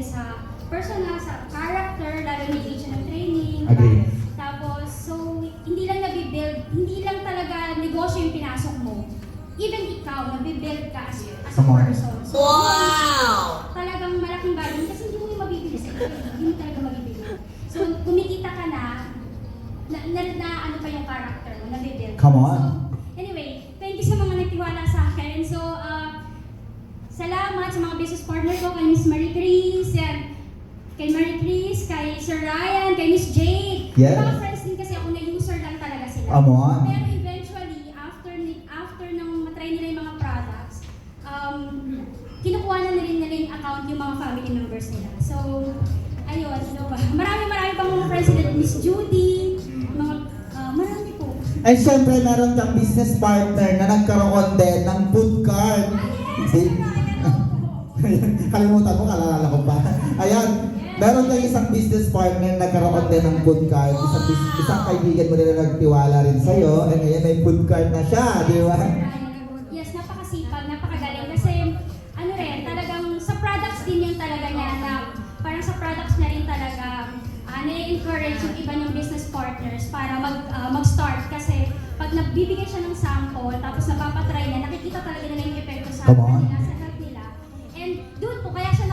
sa personal, sa character, lalo na yung age ng training. Agree. Tapos, so, hindi lang nabibuild, hindi lang talaga negosyo yung pinasok mo. Even ikaw, nabibuild ka as a Come on. person. So, Wow! talagang malaking value kasi hindi mo yung mabibili sa iyo. Hindi mo talaga mabibili. So, kumikita ka na ano pa yung character mo, nabibuild. Come on. So, anyway, thank you sa mga nagtiwala sa akin. So, salamat sa mga business partner ko, kay Miss Marie Chris, kay Marie Chris, kay Sir Ryan, kay Miss Jade. Yes. Mga friends din kasi ako na user lang talaga sila. Come on. Pero eventually, after nang matry nila yung mga products, kinukuha na nila yung account yung mga family members nila. So, ayun, ano ba? Marami pang mga friends sila, Miss Judy, mga, marami po. And syempre, meron kang business partner na nagkaroon din ng food cart. Yes, Sir Ryan, ako po. Kalimutan mo, kalala ko pa. Ayan, meron kang isang business partner na nagkaroon din ng food cart. Isang kaibigan mo na nagtiwala rin sa'yo. And ngayon may food cart na siya, di ba? Yes, napakasipag, napakagaling. Kasi, ano rin, talagang sa products din yung talaga niya na parang sa products na rin talaga na-encourage yung iba niyong business partners para mag-start. Kasi pag nagbibigay siya ng sample, tapos napapatry niya, nakikita talaga nila yung epekto sa Come on. kanila, sa health nila. And doon po, kaya siya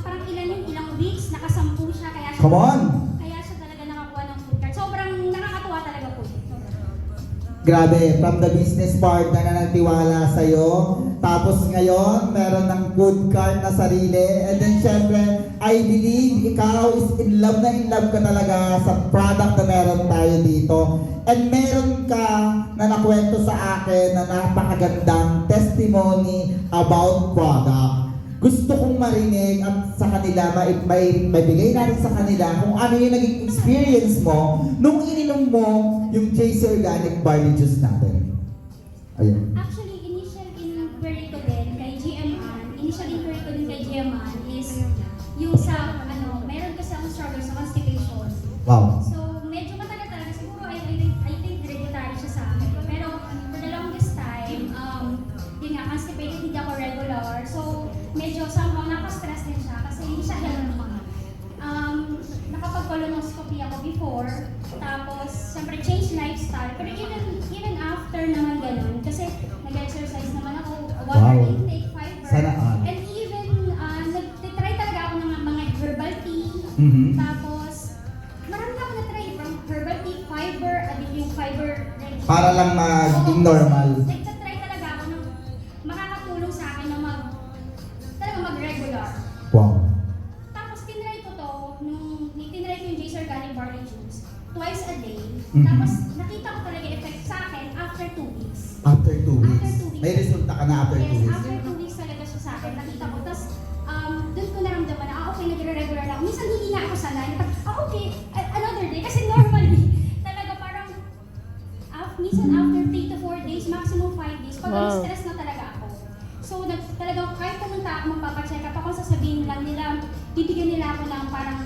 parang ilang weeks, nakasampu siya, kaya siya, Come on! kaya siya talaga nakakuha ng food cart. Sobrang nakakatuwa talaga po. Grabe, from the business partner na nagtiwala sa'yo, tapos ngayon, meron ng food cart na sarili, and then syempre, I believe ikaw is in love ka talaga sa product na meron tayo dito. And meron ka na nakwento sa akin na napakagandang testimony about product. Gusto kong marinig at sa kanila, may bigay natin sa kanila kung ano yung naging experience mo nung ininom mo yung Chase Organic Barley Juice natin. Ayun. Actually, initial inquiry ko din kay GM is yung sa, meron kasi akong struggle sa constipation. Wow. So, medyo matagal talaga. Siguro, I think hereditary siya sa akin. Pero, for the longest time, yun nga, constipated, hindi ako regular. So, medyo somehow naka-stress din siya kasi hindi siya healthy. Nakapag-colonoscopy ako before. Tapos, syempre, change lifestyle. Pero even after naman ganun, kasi nag-exercise naman ako, water Wow. intake, fiber. Sana all. And even, nag-try talaga ako ng mga herbal tea. Mhm. Tapos, marami na ako na-try from herbal tea, fiber, yung fiber. Para lang maging normal. Nagtatry talaga ako ng makakatulong sa akin na talaga mag-regular. Wow. Tapos, tinry ko to, tinry ko yung Jay's Organic Barley Juice twice a day. Mhm. Tapos, nakita ko talaga effect sa akin after 2 weeks. After 2 weeks. After 2 weeks. May resulta ka na after 2 Yes, weeks. after 2 weeks talaga siya sa akin. Nakita ko. Tapos, doon ko naramdaman na, okay, nagre-regular na ako. Minsan hindi nga ako sanay. Okay, another day. Kasi normally, talaga parang, minsan after 3 to 4 days, maximum 5 days, pag Wow. stress na talaga ako. So, talagang kahit pumunta ako, magpapacheck up ako, sasabihin lang nila, bibigyan nila ako ng parang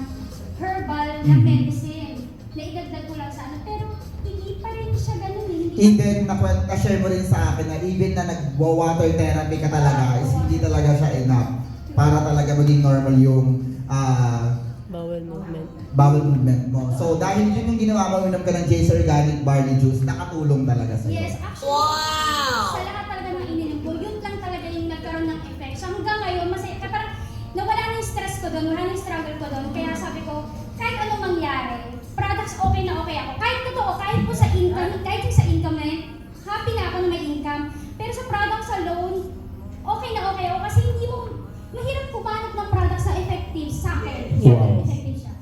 herbal na Mhm. medicine. Na idagdag ko lang sa pero hindi pa rin siya ganun eh. Hindi Even, share mo rin sa akin na even na nag-water therapy ka talaga, is hindi talaga siya enough para talaga maging normal yung Bowel movement. bowel movement mo. So, dahil yun yung ginawa mo, uminom ka ng Jay's Organic Barley Juice, nakatulong talaga sa'yo. Yes, actually, Wow! sa lahat talaga ng ininom ko, yun lang talaga yung nagkaroon ng effect. So hanggang ngayon, masaya, parang nawala na yung stress ko doon, wala na yung struggle ko doon. Kaya sabi ko, kahit anong mangyari, products okay na okay ako. Kahit totoo, kahit po sa income, kahit yung sa income na yun, happy na ako na may income. Pero sa products alone, okay na okay ako kasi hindi mo, mahirap kumanap ng products na effective sa akin. Wow. Effective siya.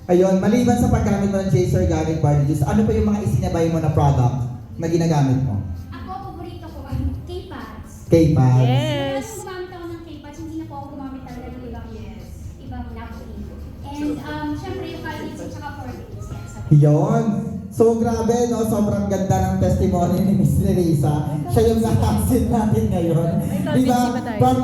Ayun, maliban sa paggamit mo ng Jay's Organic Barley Juice, ano pa yung mga isinabay mo na product na ginagamit mo? Ako, paborito ko, K-Pads. K-Pads. Yes! Kung gumamit ako ng K-Pads, hindi na po ako gumamit talaga ng ibang napkin. And syempre yung Calvins at saka Fortins. Yun. So, grabe, no? Sobrang ganda ng testimony ni Miss Nerissa. Siya yung nakasin natin ngayon. May Diba? Calvins ba tayo? From